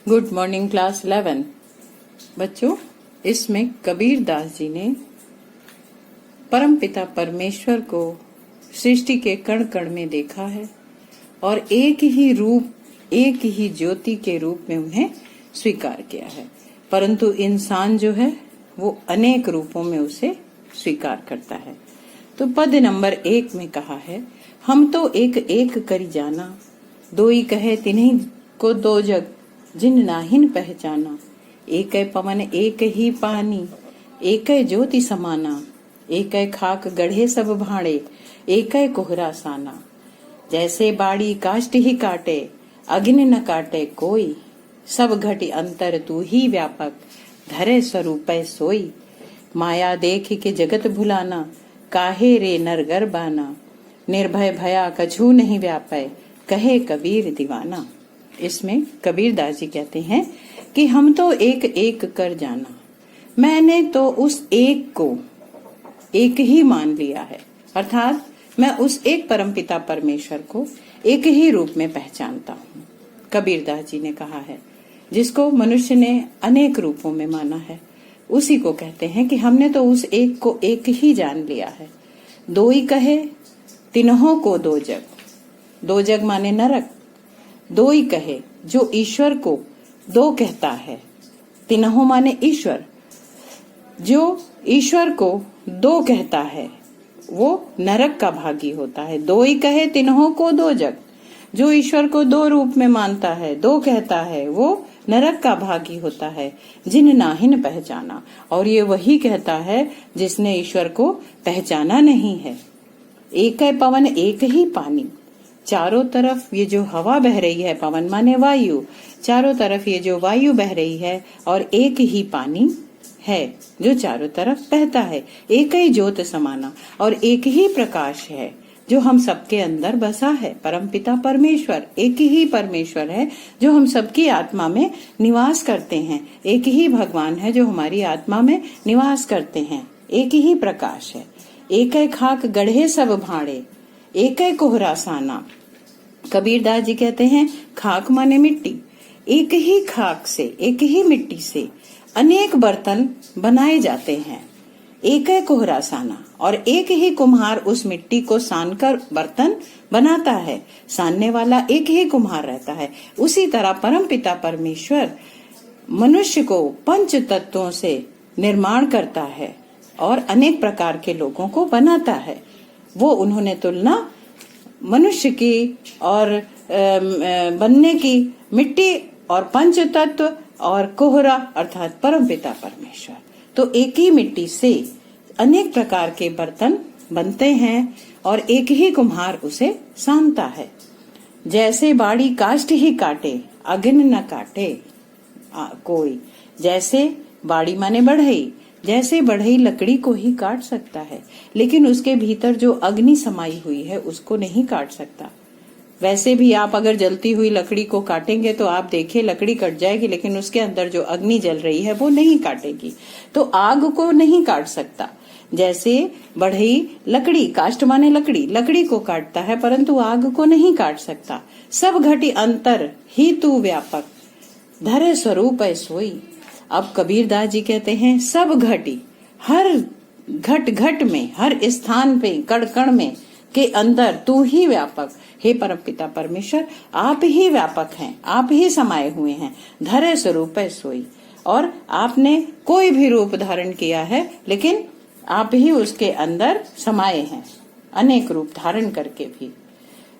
Good morning class 11। बच्चों, इसमें कबीर दास जी ने परमपिता परमेश्वर को सृष्टि के कण कण में देखा है और एक ही रूप, एक ही ज्योति के रूप में उन्हें स्वीकार किया है। परंतु इंसान जो है वो अनेक रूपों में उसे स्वीकार करता है। तो पद नंबर 1 में कहा है, हम तो एक एक करी जाना, दोई कहे तिन्हीं को दो जग, जिन नाहिन पहचाना। एक पवन एक ही पानी, एक ज्योति समाना। एक खाक गढ़े सब भाड़े, एक कोहरा साना। जैसे बाड़ी काष्ट ही काटे, अग्नि न काटे कोई। सब घटी अंतर तू ही व्यापक, धरे स्वरूप सोई। माया देख के जगत भुलाना, काहे रे नरगर बाना। निर्भय भया कछू नहीं व्यापै, कहे कबीर दीवाना। इसमें कबीर दास जी कहते हैं कि हम तो एक एक कर जाना, मैंने तो उस एक को एक ही मान लिया है। अर्थात मैं उस एक परमपिता परमेश्वर को एक ही रूप में पहचानता हूँ। कबीर दास जी ने कहा है, जिसको मनुष्य ने अनेक रूपों में माना है, उसी को कहते हैं कि हमने तो उस एक को एक ही जान लिया है। दो ही कहे तिन्हों को दो जग, दो जग माने नरक। दो ही कहे, जो ईश्वर को दो कहता है, तिन्हों माने ईश्वर, जो ईश्वर को दो कहता है वो नरक का भागी होता है। दो ही कहे तिन्हों को दो जग, जो ईश्वर को दो रूप में मानता है, दो कहता है, वो नरक का भागी होता है। जिन नाहिन पहचाना, और ये वही कहता है जिसने ईश्वर को पहचाना नहीं है। एक है पवन एक ही पानी, चारों तरफ ये जो हवा बह रही है, पवन माने वायु, चारों तरफ ये जो वायु बह रही है, और एक ही पानी है जो चारों तरफ बहता है। एक ही ज्योत समाना, और एक ही प्रकाश है जो हम सबके अंदर बसा है। परमपिता परमेश्वर एक ही परमेश्वर है जो हम सबकी आत्मा में निवास करते हैं। एक ही भगवान है जो हमारी आत्मा में निवास करते हैं। एक ही प्रकाश है। एक खाक गढ़े सब भाड़े, एक कोहरा साना। कबीर दास जी कहते हैं, खाक माने मिट्टी। एक ही खाक से, एक ही मिट्टी से अनेक बर्तन बनाए जाते हैं। एक कोहरा साना, और एक ही कुम्हार उस मिट्टी को सानकर बर्तन बनाता है। सानने वाला एक ही कुम्हार रहता है। उसी तरह परमपिता परमेश्वर मनुष्य को पंच तत्वों से निर्माण करता है और अनेक प्रकार के लोगों को बनाता है। वो उन्होंने तुलना मनुष्य की और बनने की मिट्टी और पंच तत्व और कोहरा अर्थात परमपिता परमेश्वर। तो एक ही मिट्टी से अनेक प्रकार के बर्तन बनते हैं और एक ही कुम्हार उसे सानता है। जैसे बाड़ी काष्ट ही काटे, अग्नि न काटे कोई। जैसे बाड़ी माने बढ़ई, जैसे बढ़ई लकड़ी को ही काट सकता है, लेकिन उसके भीतर जो अग्नि समाई हुई है उसको नहीं काट सकता। वैसे भी आप अगर जलती हुई लकड़ी को काटेंगे तो आप देखिए लकड़ी कट जाएगी, लेकिन उसके अंदर जो अग्नि जल रही है वो नहीं काटेगी। तो आग को नहीं काट सकता। जैसे बढ़ई लकड़ी, काष्ट माने लकड़ी, लकड़ी को काटता है परंतु आग को नहीं काट सकता। सब घटी अंतर ही तू व्यापक, धरे स्वरूप सोई। अब कबीर दास जी कहते हैं, सब घटी, हर घट घट में, हर स्थान पे, कण कण में के अंदर तू ही व्यापक। हे परमपिता परमेश्वर, आप ही व्यापक हैं, आप ही समाये हुए हैं। धरे स्वरूप सोई, और आपने कोई भी रूप धारण किया है लेकिन आप ही उसके अंदर समाये हैं, अनेक रूप धारण करके भी।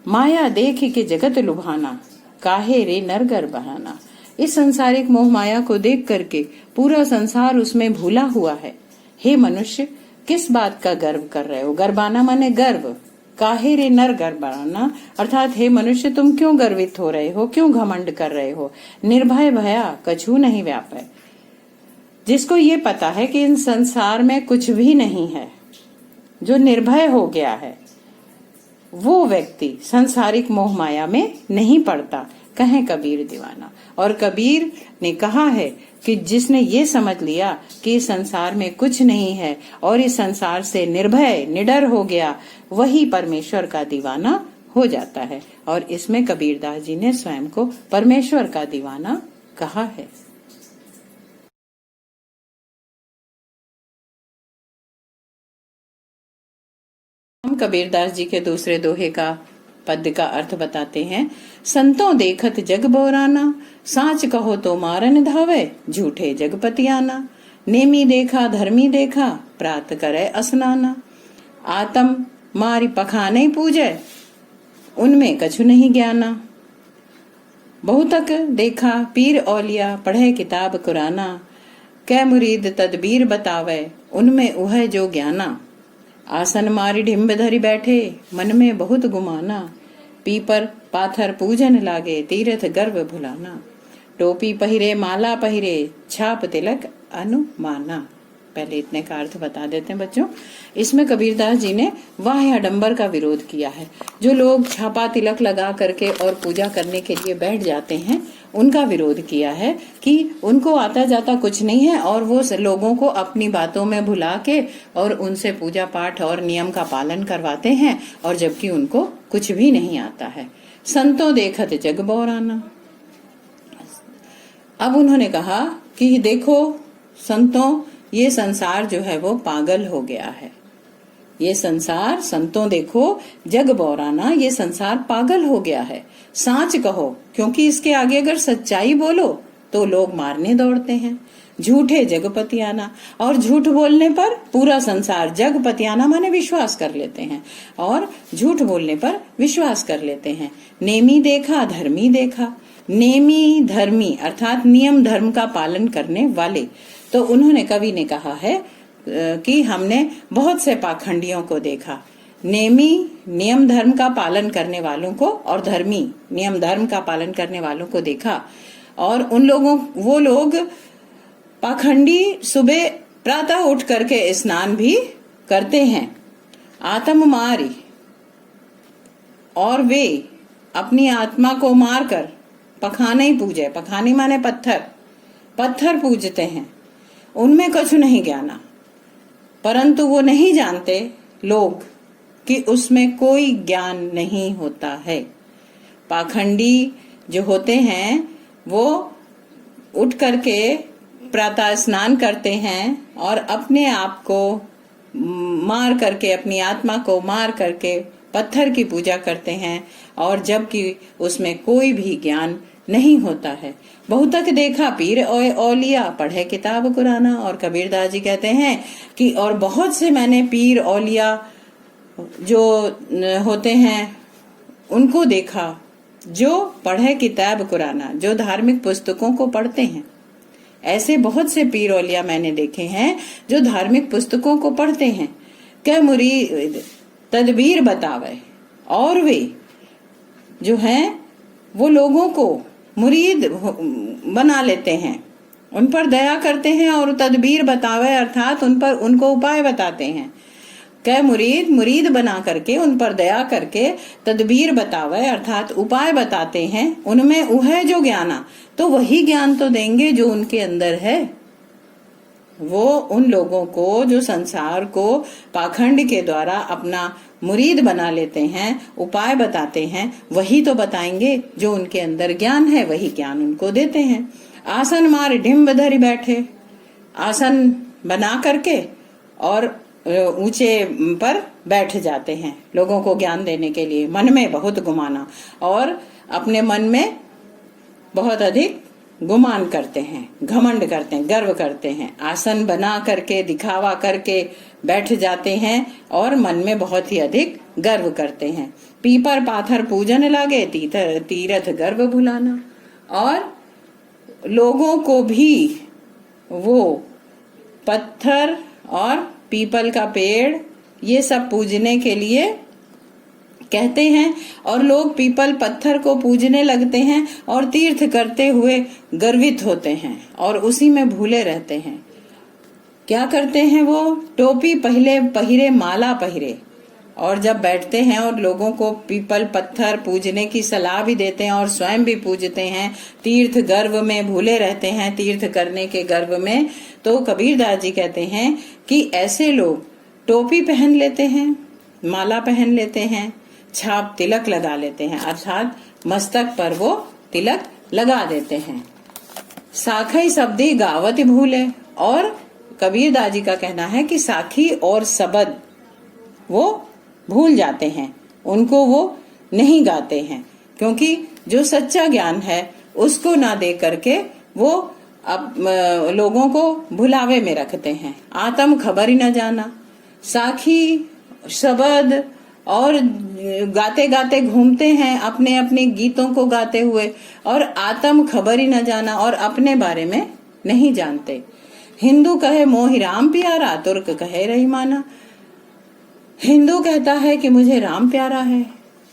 माया देख के जगत लुभाना, काहे रे नरगर बहाना। इस संसारिक मोह माया को देख करके पूरा संसार उसमें भूला हुआ है। हे मनुष्य, किस बात का गर्व कर रहे हो? गर्वाना माने गर्व। काहे रे नर गर्वाना, अर्थात हे मनुष्य, तुम क्यों गर्वित हो रहे हो, क्यों घमंड कर रहे हो? निर्भय भया कछू नहीं व्यापै। जिसको ये पता है कि इन संसार में कुछ भी नहीं है, जो निर्भय हो गया है, वो व्यक्ति संसारिक मोह माया में नहीं पड़ता। कहे कबीर दीवाना। और कबीर ने कहा है कि जिसने ये समझ लिया कि इस संसार में कुछ नहीं है और इस संसार से निर्भय निडर हो गया, वही परमेश्वर का दीवाना हो जाता है। और इसमें कबीर दास जी ने स्वयं को परमेश्वर का दीवाना कहा है। हम कबीरदास जी के दूसरे दोहे का पद्य का अर्थ बताते हैं। संतों देखत जग बोराना, साच कहो तो मारन धावे, झूठे जगपति आना। नेमी देखा धर्मी देखा, प्रात करे स्नाना। आतम मारी पखाने पूजे, उनमें कछु नहीं ज्ञाना। बहुतक देखा पीर औलिया, पढ़े किताब कुराना। कै मुरीद तदबीर बतावे, उनमें उह जो ज्ञाना। आसन मारी ढिम्ब धरी बैठे, मन में बहुत गुमाना। पीपर पाथर पूजन लागे, तीरथ गर्व भुलाना। टोपी पहिरे माला पहिरे, छाप तिलक अनुमाना। पहले इतने का अर्थ बता देते हैं बच्चों। इसमें कबीरदास जी ने वाह आडंबर का विरोध किया है। जो लोग छापा तिलक लगा करके और पूजा करने के लिए बैठ जाते हैं, उनका विरोध किया है कि उनको आता जाता कुछ नहीं है और वो लोगों को अपनी बातों में भुला के और उनसे पूजा पाठ और नियम का पालन करवाते हैं, और जबकि उनको कुछ भी नहीं आता है। संतों देखत जग बोराना। अब उन्होंने कहा कि देखो संतों, ये संसार जो है वो पागल हो गया है। ये संसार, संतों देखो जग बोराना, ये संसार पागल हो गया है। साच कहो, क्योंकि इसके आगे अगर सच्चाई बोलो तो लोग मारने दौड़ते हैं। झूठे जगपति आना, और झूठ बोलने पर पूरा संसार, जगपति आना माने विश्वास कर लेते हैं, और झूठ बोलने पर विश्वास कर लेते हैं। नेमी देखा धर्मी देखा। नेमी धर्मी अर्थात नियम धर्म का पालन करने वाले। तो उन्होंने, कवि ने कहा है कि हमने बहुत से पाखंडियों को देखा। नेमी नियम धर्म का पालन करने वालों को, और धर्मी नियम धर्म का पालन करने वालों को देखा। और उन लोगों, वो लोग पाखंडी सुबह प्रातः उठ करके स्नान भी करते हैं। आत्म मारी, और वे अपनी आत्मा को मारकर पखाने पूजे, पखाने माने पत्थर, पत्थर पूजते हैं। उनमें कछु नहीं ज्ञाना, परंतु वो नहीं जानते लोग कि उसमें कोई ज्ञान नहीं होता है। पाखंडी जो होते हैं वो उठ करके प्रातः स्नान करते हैं और अपने आप को मार करके, अपनी आत्मा को मार करके पत्थर की पूजा करते हैं, और जबकि उसमें कोई भी ज्ञान नहीं होता है। बहुतक देखा पीर औलिया, पढ़े किताब कुराना। और कबीरदास जी कहते हैं कि और बहुत से मैंने पीर औलिया जो होते हैं उनको देखा, जो पढ़े किताब कुराना, जो धार्मिक पुस्तकों को पढ़ते हैं। ऐसे बहुत से पीर औलिया मैंने देखे हैं जो धार्मिक पुस्तकों को पढ़ते हैं। क्या मुरीद तदबीर बतावे, और वे जो हैं वो लोगों को मुरीद बना लेते हैं, उन पर दया करते हैं, और तदबीर बतावे अर्थात उन पर उनको उपाय बताते हैं। कै मुरीद, मुरीद बना करके उन पर दया करके तदबीर बतावे अर्थात उपाय बताते हैं। उनमें उह जो ज्ञाना, तो वही ज्ञान तो देंगे जो उनके अंदर है। वो उन लोगों को जो संसार को पाखंड के द्वारा अपना मुरीद बना लेते हैं, उपाय बताते हैं, वही तो बताएंगे जो उनके अंदर ज्ञान है, वही ज्ञान उनको देते हैं। आसन मार ढिम्ब धरी बैठे, आसन बना करके और ऊंचे पर बैठ जाते हैं लोगों को ज्ञान देने के लिए। मन में बहुत गुमाना, और अपने मन में बहुत अधिक गुमान करते हैं, घमंड करते हैं, गर्व करते हैं। आसन बना करके दिखावा करके बैठ जाते हैं और मन में बहुत ही अधिक गर्व करते हैं। पीपर पाथर पूजन लागे, तीरथ गर्व भुलाना। और लोगों को भी वो पत्थर और पीपल का पेड़ ये सब पूजने के लिए कहते हैं, और लोग पीपल पत्थर को पूजने लगते हैं और तीर्थ करते हुए गर्वित होते हैं और उसी में भूले रहते हैं। क्या करते हैं वो? टोपी पहले पहिरे माला पहिरे, और जब बैठते हैं और लोगों को पीपल पत्थर पूजने की सलाह भी देते हैं और स्वयं भी पूजते हैं, तीर्थ गर्व में भूले रहते हैं, तीर्थ करने के गर्व में। तो कबीरदास जी कहते हैं कि ऐसे लोग टोपी पहन लेते हैं, माला पहन लेते हैं, छाप तिलक लगा लेते हैं, अर्थात मस्तक पर वो तिलक लगा देते हैं। साखई शब्दी गावत भूले। और कबीर दास जी का कहना है कि साखी और शब्द वो भूल जाते हैं, उनको वो नहीं गाते हैं, क्योंकि जो सच्चा ज्ञान है उसको ना दे करके वो लोगों को भुलावे में रखते हैं। आत्म खबर ही न जाना, साखी शब्द और गाते गाते घूमते हैं अपने अपने गीतों को गाते हुए, और आत्म खबर ही न जाना, और अपने बारे में नहीं जानते। हिंदू कहे मोहि राम प्यारा, तुर्क कहे रहीमाना। हिंदू कहता है कि मुझे राम प्यारा है,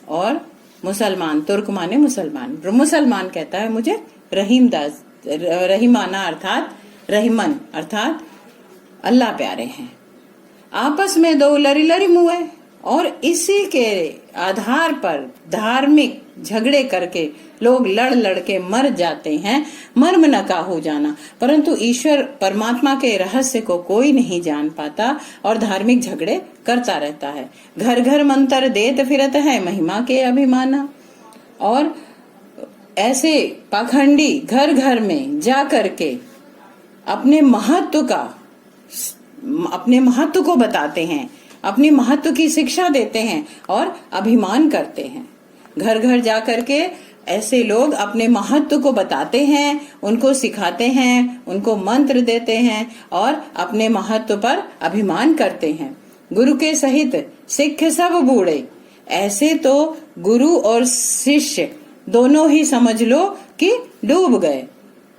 और मुसलमान, तुर्क माने मुसलमान, मुसलमान कहता है मुझे रहीमाना अर्थात रहीमन अर्थात अल्लाह प्यारे हैं। आपस में दो लरी लरी मुए, और इसी के आधार पर धार्मिक झगड़े करके लोग लड़ लड़ के मर जाते हैं। मर्म न का हो जाना, परंतु ईश्वर परमात्मा के रहस्य को कोई नहीं जान पाता और धार्मिक झगड़े करता रहता है। घर घर मंत्र देत फिरत है महिमा के अभिमाना। और ऐसे पाखंडी घर घर में जा करके अपने महत्व को बताते हैं, अपनी महत्व की शिक्षा देते हैं और अभिमान करते हैं। घर घर जा करके ऐसे लोग अपने महत्व को बताते हैं, उनको सिखाते हैं, उनको मंत्र देते हैं और अपने महत्व पर अभिमान करते हैं। गुरु के सहित सिख सब बूढ़े, ऐसे तो गुरु और शिष्य दोनों ही समझ लो कि डूब गए।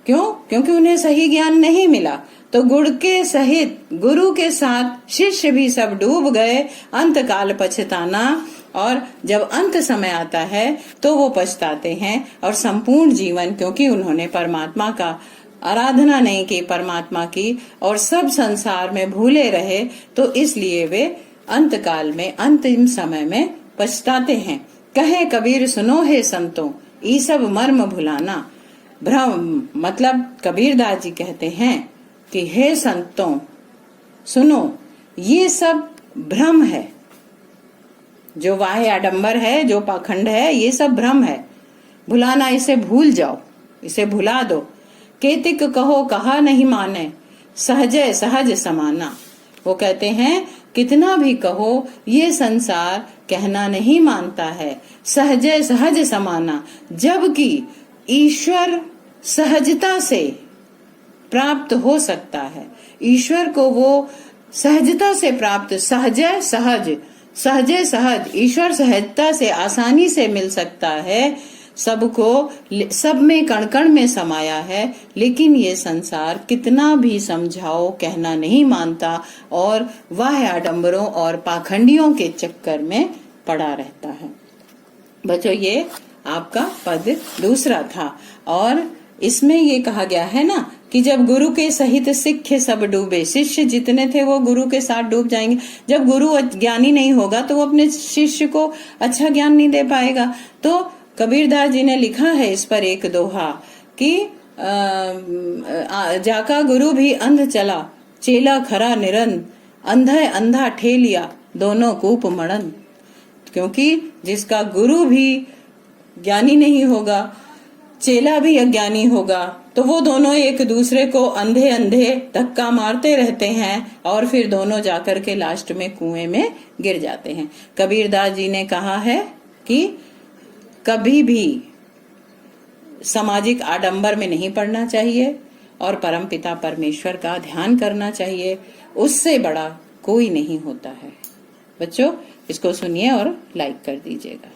क्यों? क्योंकि उन्हें सही ज्ञान नहीं मिला। तो गुरु के सहित गुरु के साथ शिष्य भी सब डूब गए। अंत काल पछताना, और जब अंत समय आता है तो वो पछताते हैं, और संपूर्ण जीवन, क्योंकि उन्होंने परमात्मा का आराधना नहीं की, परमात्मा की, और सब संसार में भूले रहे, तो इसलिए वे अंत काल में, अंतिम समय में पछताते हैं। कहे कबीर सुनो हे संतों, ई सब मर्म भुलाना। भ्रम मतलब कबीर दास जी कहते हैं कि हे संतों सुनो, ये सब भ्रम है, जो वाह्य आडंबर है, जो पाखंड है, ये सब भ्रम है। भुलाना, इसे भूल जाओ, इसे भुला दो। केतिक कहो कहा नहीं माने, सहजय सहज समाना। वो कहते हैं कितना भी कहो ये संसार कहना नहीं मानता है, सहजय सहज समाना। जबकि ईश्वर सहजता से प्राप्त हो सकता है, ईश्वर को वो सहजता से प्राप्त, सहजय सहज, सहजे सहज, ईश्वर सहजता से आसानी से मिल सकता है सबको, सब में कण कण में समाया है। लेकिन ये संसार कितना भी समझाओ कहना नहीं मानता और वाह्य आडंबरों और पाखंडियों के चक्कर में पड़ा रहता है। बच्चों, ये आपका पद दूसरा था, और इसमें ये कहा गया है ना कि जब गुरु के सहित सिख सब डूबे, शिष्य जितने थे वो गुरु के साथ डूब जाएंगे। जब गुरु ज्ञानी नहीं होगा तो वो अपने शिष्य को अच्छा ज्ञान नहीं दे पाएगा। तो कबीरदास जी ने लिखा है इस पर एक दोहा कि जाका गुरु भी अंध चला, चेला खरा निरंद, अंधा अंधा ठेलिया, दोनों कूप मड़न। क्योंकि जिसका गुरु भी ज्ञानी नहीं होगा, चेला भी अज्ञानी होगा, तो वो दोनों एक दूसरे को अंधे अंधे धक्का मारते रहते हैं, और फिर दोनों जाकर के लास्ट में कुएं में गिर जाते हैं। कबीरदास जी ने कहा है कि कभी भी सामाजिक आडंबर में नहीं पड़ना चाहिए और परमपिता परमेश्वर का ध्यान करना चाहिए, उससे बड़ा कोई नहीं होता है। बच्चों, इसको सुनिए और लाइक कर दीजिएगा।